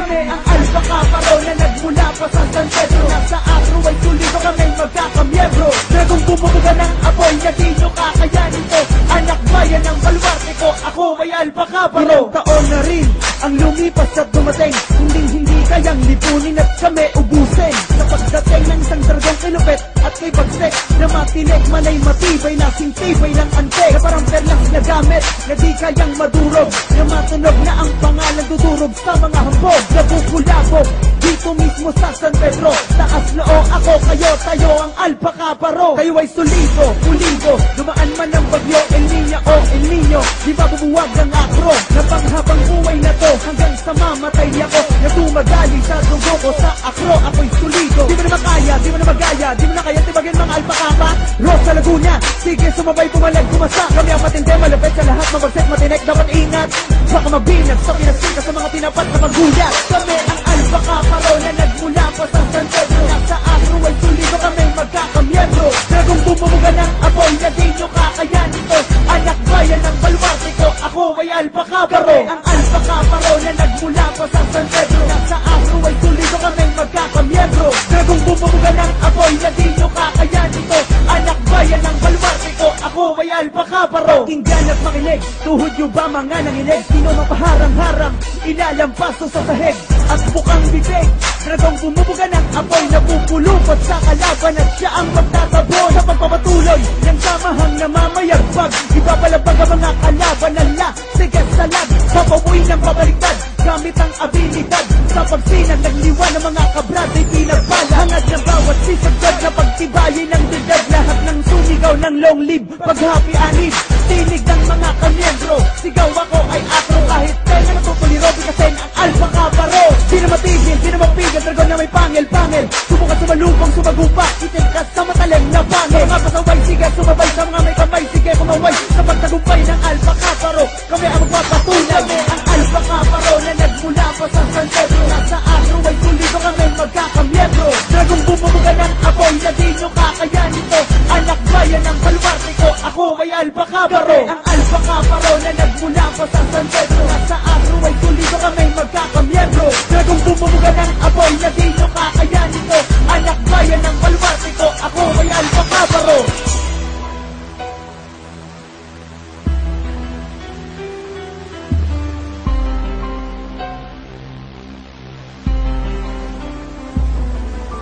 Kami ang Alpha Kaparo na nagmula pa sa San Pedro. Nasa Acro ay tulido kami magkakamiyembro. Dragong bumubuga ng apoy na di nyo kakayanin to. Anak bayan ng baluarte ko, ako ay Alpha Kaparo. Ilang taon na rin ang lumipas at dumating, hindi kayang lipunin at kami ubusin. Sa pagdating ng isang dragong kilupet at kay bagsek na matinik, manay matibay na sintibay ng antek. Na parang perlas na gamit na di kayang madurog, na matunog na ang pangalan dudurog sa mga hambog. Nabubulabog dito mismo sa San Pedro. Taas noo ako, kayo, tayo ang Alpha Kaparo. Kayo ay solido, pulido, dumaan man ang bagyo, El Niño o El Niño, di ba bubuwag ang Acro? Na panghabang buhay na to, hanggang sa mamatay ako, na dumadali sa dugo ko sa Acro. Ako'y solido, di mo na makaya, di mo na magaya, di mo na kaya tibagin mga Alpha Kapa. Rosa Laguna, sige sumabay, pumalag, kumasa. Kami ang matindi, malapit sa lahat, mabagset, matinik, dapat ingat. Baka mabinag sa pinasika sa mga tinapat na magulat. Kami ang Alpha Kaparo na nagmula pa sa San Pedro. Nasa Acro ay solido kami magkakamiyembro. Dragong bumubuga ng apoy na di nyo kakayanin to. Anak bayan ng baluarte ko, ako ay Alpha Kaparo. Kami ang Alpha Kaparo na nagmula pa sa San Pedro. Nasa Acro ay solido kami magkakamiyembro. Dragong bumubuga ng apoy na di nyo kakayanin to. Anak bayan ng baluarte ko, ako ay Alpha Kaparo. Pakinggan at makinig, tuhod nyo ba mga nanginig? Sino mapaharang-harang, ilalampaso sa sahig at bukang bibig. Dragong bumubuga ng apoy na pupulupot sa kalaban at siya ang magtatabon. Sa pagpapatuloy ng samahang namamayagpag, ibabalabag ang mga kalaban na sige salag. Papabuin ng pabaliktad gamit ang abilidad. Sa pagsinag nagliwan ng mga kabrad ay pinagbala. Hangad ng bawat sisagdad na pagtibayin ng didad. Lahat ng sumigaw ng long live, paghapi anib. Tinig ng mga kamiyembro, sigaw ako ay Acro. Kahit tenga natutuliro, bikasin ang Alpha Kaparo. Di na matigil, di na mapigil, dragon na may pangil-pangil. Subukan sumalubong, sumagupa, itin ka sa matalim na pangil. Mga pasaway, sige sumabay sa mga may kamay, sige kumaway sa pagtagumpay ng Alpha Kaparo. Kami ang magpapatuloy. Kami ang Alpha Kaparo na nagmula pa sa San Pedro. Nasa Acro ay tulido kami magkakamiyembro. Dragong bumubuga ng apoy na di nyo kakayanin to. Anak bayan ng baluarte ko, ako ay Alpha Kaparo. Kami ang Alpha Kaparo na nagmula pa sa San Pedro. Nasa Acro ay tulido kami magkakamiyembro. Dragong bumubuga ng apoy na di nyo kakayanin to. Anak bayan ng baluarte ko, ako ay Alpha Kaparo.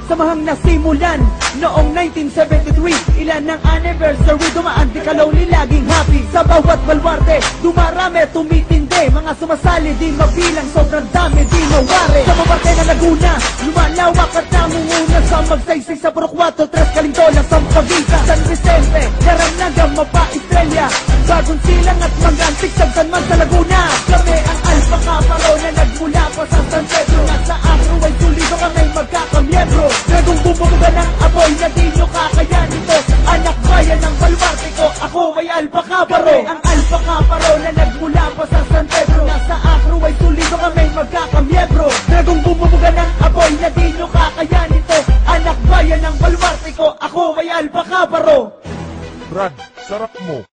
Samahang nasimulan noong 1973, ilan ng anniversary, dumaan di kalawli laging happy. Sa bawat baluarte, dumarami, tumitindi, mga sumasali di mabilang, sobrang dami di mawari. Sa mabarte na Laguna, lumalawak at namumuna. Sa magsaysay sa Puro 4, 3 Kalindola, Sampaguita, San Vicente, Naranaga, Mapa, Estrella, Bagong Silang at Mangantik, Sagsan man sa Laguna. Kami ang Alpha Kaparo na nagmula pa sa San Pedro. Nasa Acro ay tulido kami magkakamiyembro. Dragong bumubuga ng apoy na di nyo kakayanin to. Anak bayan ng baluarte ko, ako ay Alpha Kaparo. Kami ang Alpha Kaparo na nagmula pa sa San Pedro. Nasa Acro ay tulido kami magkakamiyembro. Dragong bumubuga ng apoy na di nyo kakayanin to. Anak bayan ng baluarte ko, ako ay Alpha Kaparo. Brad, sarap mo.